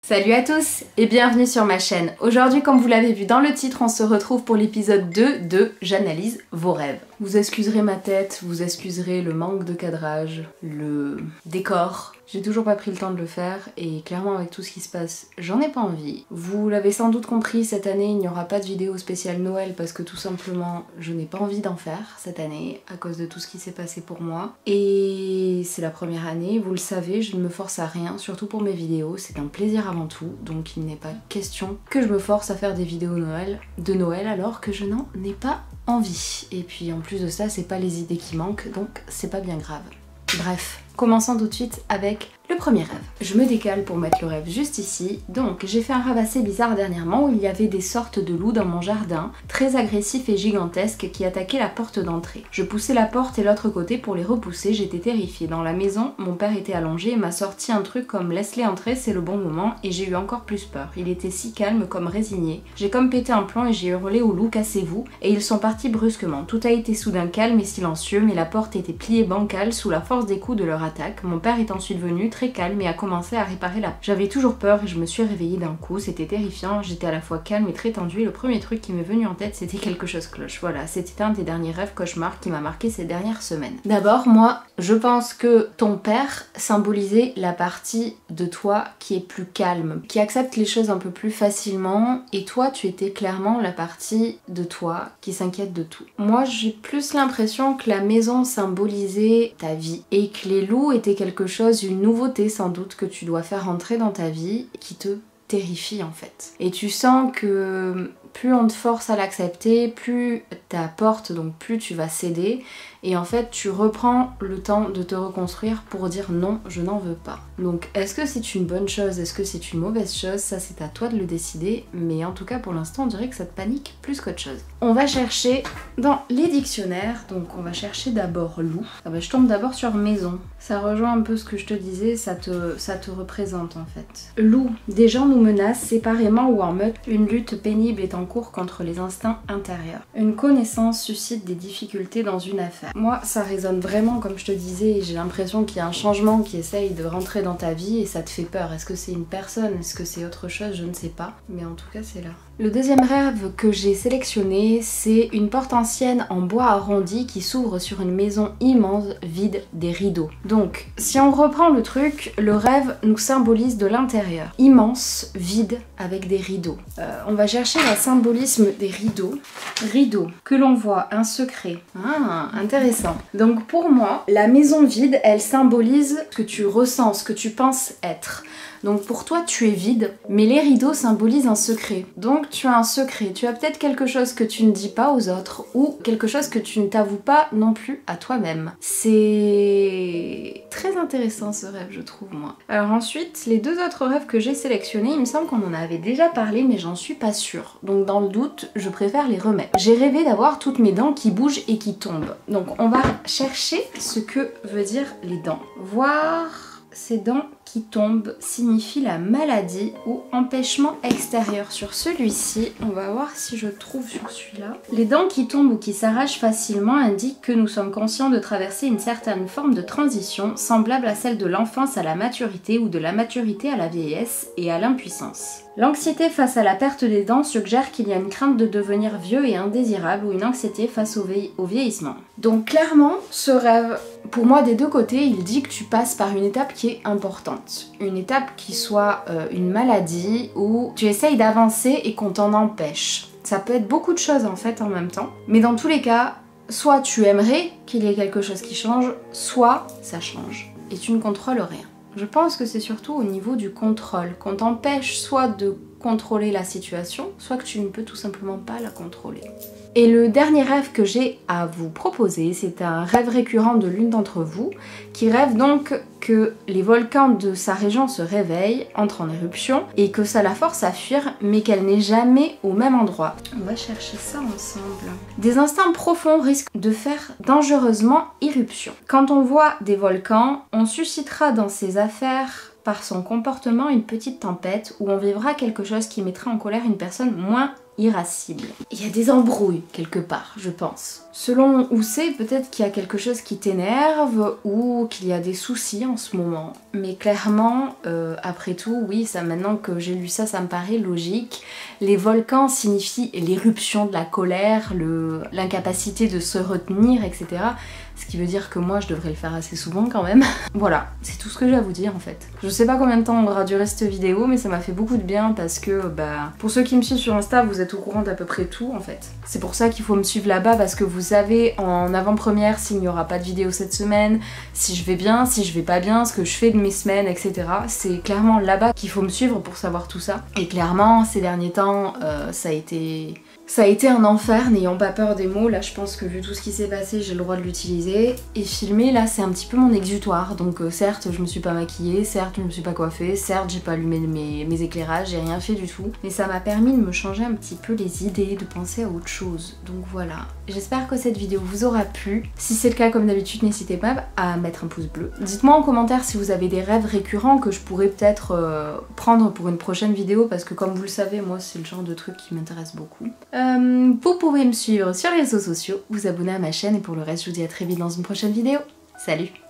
Salut à tous et bienvenue sur ma chaîne. Aujourd'hui, comme vous l'avez vu dans le titre, on se retrouve pour l'épisode 2 de J'analyse vos rêves. Vous excuserez ma tête, vous excuserez le manque de cadrage, le décor. J'ai toujours pas pris le temps de le faire et clairement avec tout ce qui se passe, j'en ai pas envie. Vous l'avez sans doute compris, cette année il n'y aura pas de vidéo spéciale Noël parce que tout simplement je n'ai pas envie d'en faire cette année à cause de tout ce qui s'est passé pour moi. Et c'est la première année, vous le savez, je ne me force à rien, surtout pour mes vidéos, c'est un plaisir avant tout, donc il n'est pas question que je me force à faire des vidéos de Noël alors que je n'en ai pas envie. Et puis en plus de ça, c'est pas les idées qui manquent, donc c'est pas bien grave. Bref, commençons tout de suite avec le premier rêve. Je me décale pour mettre le rêve juste ici. Donc j'ai fait un rêve assez bizarre dernièrement où il y avait des sortes de loups dans mon jardin, très agressifs et gigantesques qui attaquaient la porte d'entrée. Je poussais la porte et l'autre côté pour les repousser, j'étais terrifiée. Dans la maison, mon père était allongé et m'a sorti un truc comme laisse-les entrer, c'est le bon moment, et j'ai eu encore plus peur. Il était si calme, comme résigné. J'ai comme pété un plomb et j'ai hurlé aux loups cassez-vous, et ils sont partis brusquement. Tout a été soudain calme et silencieux, mais la porte était pliée bancale sous la force des coups de leur attaque. Mon père est ensuite venu, très calme, et a commencé à réparer la... J'avais toujours peur et je me suis réveillée d'un coup, c'était terrifiant, j'étais à la fois calme et très tendue, et le premier truc qui m'est venu en tête c'était quelque chose cloche. Voilà, c'était un des derniers rêves cauchemars qui m'a marqué ces dernières semaines. D'abord, moi, je pense que ton père symbolisait la partie de toi qui est plus calme, qui accepte les choses un peu plus facilement, et toi, tu étais clairement la partie de toi qui s'inquiète de tout. Moi, j'ai plus l'impression que la maison symbolisait ta vie, et que les loups étaient quelque chose, une nouveauté sans doute que tu dois faire entrer dans ta vie, qui te terrifie en fait. Et tu sens que plus on te force à l'accepter, plus t'apportes, donc plus tu vas céder. Et en fait, tu reprends le temps de te reconstruire pour dire non, je n'en veux pas. Donc, est-ce que c'est une bonne chose, est-ce que c'est une mauvaise chose? Ça, c'est à toi de le décider. Mais en tout cas, pour l'instant, on dirait que ça te panique plus qu'autre chose. On va chercher dans les dictionnaires. Donc, on va chercher d'abord loup. Ah bah, je tombe d'abord sur maison. Ça rejoint un peu ce que je te disais, ça te représente en fait. Loup, des gens nous menacent séparément ou en meute. Une lutte pénible est en cours contre les instincts intérieurs. Une connaissance suscite des difficultés dans une affaire. Moi, ça résonne vraiment, comme je te disais, j'ai l'impression qu'il y a un changement qui essaye de rentrer dans ta vie et ça te fait peur. Est-ce que c'est une personne? Est-ce que c'est autre chose? Je ne sais pas. Mais en tout cas, c'est là. Le deuxième rêve que j'ai sélectionné, c'est une porte ancienne en bois arrondi qui s'ouvre sur une maison immense, vide, des rideaux. Donc, si on reprend le truc, le rêve nous symbolise de l'intérieur. Immense, vide, avec des rideaux. On va chercher le symbolisme des rideaux. Rideaux, que l'on voit, un secret. Ah, intéressant. Donc pour moi, la maison vide, elle symbolise ce que tu ressens, ce que tu penses être. Donc pour toi, tu es vide, mais les rideaux symbolisent un secret. Donc tu as un secret, tu as peut-être quelque chose que tu ne dis pas aux autres ou quelque chose que tu ne t'avoues pas non plus à toi-même. C'est très intéressant ce rêve, je trouve, moi. Alors ensuite, les deux autres rêves que j'ai sélectionnés, il me semble qu'on en avait déjà parlé, mais j'en suis pas sûre. Donc dans le doute, je préfère les remettre. J'ai rêvé d'avoir toutes mes dents qui bougent et qui tombent. Donc on va chercher ce que veut dire les dents. Voir ces dents qui tombent signifie la maladie ou empêchement extérieur. Sur celui-ci, on va voir si je trouve sur celui-là. Les dents qui tombent ou qui s'arrachent facilement indiquent que nous sommes conscients de traverser une certaine forme de transition semblable à celle de l'enfance à la maturité ou de la maturité à la vieillesse et à l'impuissance. L'anxiété face à la perte des dents suggère qu'il y a une crainte de devenir vieux et indésirable ou une anxiété face au vieillissement. Donc clairement, ce rêve, pour moi des deux côtés, il dit que tu passes par une étape qui est importante. Une étape qui soit une maladie où tu essayes d'avancer et qu'on t'en empêche. Ça peut être beaucoup de choses en fait en même temps. Mais dans tous les cas, soit tu aimerais qu'il y ait quelque chose qui change, soit ça change. Et tu ne contrôles rien. Je pense que c'est surtout au niveau du contrôle, qu'on t'empêche soit de contrôler la situation, soit que tu ne peux tout simplement pas la contrôler. Et le dernier rêve que j'ai à vous proposer, c'est un rêve récurrent de l'une d'entre vous, qui rêve donc que les volcans de sa région se réveillent, entrent en éruption, et que ça la force à fuir, mais qu'elle n'est jamais au même endroit. On va chercher ça ensemble. Des instincts profonds risquent de faire dangereusement irruption. Quand on voit des volcans, on suscitera dans ces affaires par son comportement une petite tempête où on vivra quelque chose qui mettra en colère une personne moins irascible. Il y a des embrouilles quelque part, je pense. Selon où c'est, peut-être qu'il y a quelque chose qui t'énerve ou qu'il y a des soucis en ce moment. Mais clairement, après tout, oui, ça, maintenant que j'ai lu ça, ça me paraît logique. Les volcans signifient l'éruption de la colère, l'incapacité de se retenir, etc. Ce qui veut dire que moi, je devrais le faire assez souvent quand même. Voilà, c'est tout ce que j'ai à vous dire en fait. Je sais pas combien de temps aura duré cette vidéo, mais ça m'a fait beaucoup de bien parce que, bah, pour ceux qui me suivent sur Insta, vous êtes au courant d'à peu près tout en fait. C'est pour ça qu'il faut me suivre là-bas parce que vous savez en avant-première s'il n'y aura pas de vidéo cette semaine, si je vais bien, si je vais pas bien, ce que je fais de mes semaines, etc. C'est clairement là-bas qu'il faut me suivre pour savoir tout ça. Et clairement, ces derniers temps, ça a été un enfer, n'ayant pas peur des mots. Là, je pense que vu tout ce qui s'est passé, j'ai le droit de l'utiliser. Et filmer, là, c'est un petit peu mon exutoire. Donc, certes, je me suis pas maquillée, certes, je me suis pas coiffée, certes, j'ai pas allumé mes éclairages, j'ai rien fait du tout. Mais ça m'a permis de me changer un petit peu les idées, de penser à autre chose. Donc voilà. J'espère que cette vidéo vous aura plu. Si c'est le cas, comme d'habitude, n'hésitez pas à mettre un pouce bleu. Dites-moi en commentaire si vous avez des rêves récurrents que je pourrais peut-être prendre pour une prochaine vidéo. Parce que comme vous le savez, moi, c'est le genre de truc qui m'intéresse beaucoup. Vous pouvez me suivre sur les réseaux sociaux, vous abonner à ma chaîne et pour le reste je vous dis à très vite dans une prochaine vidéo. Salut!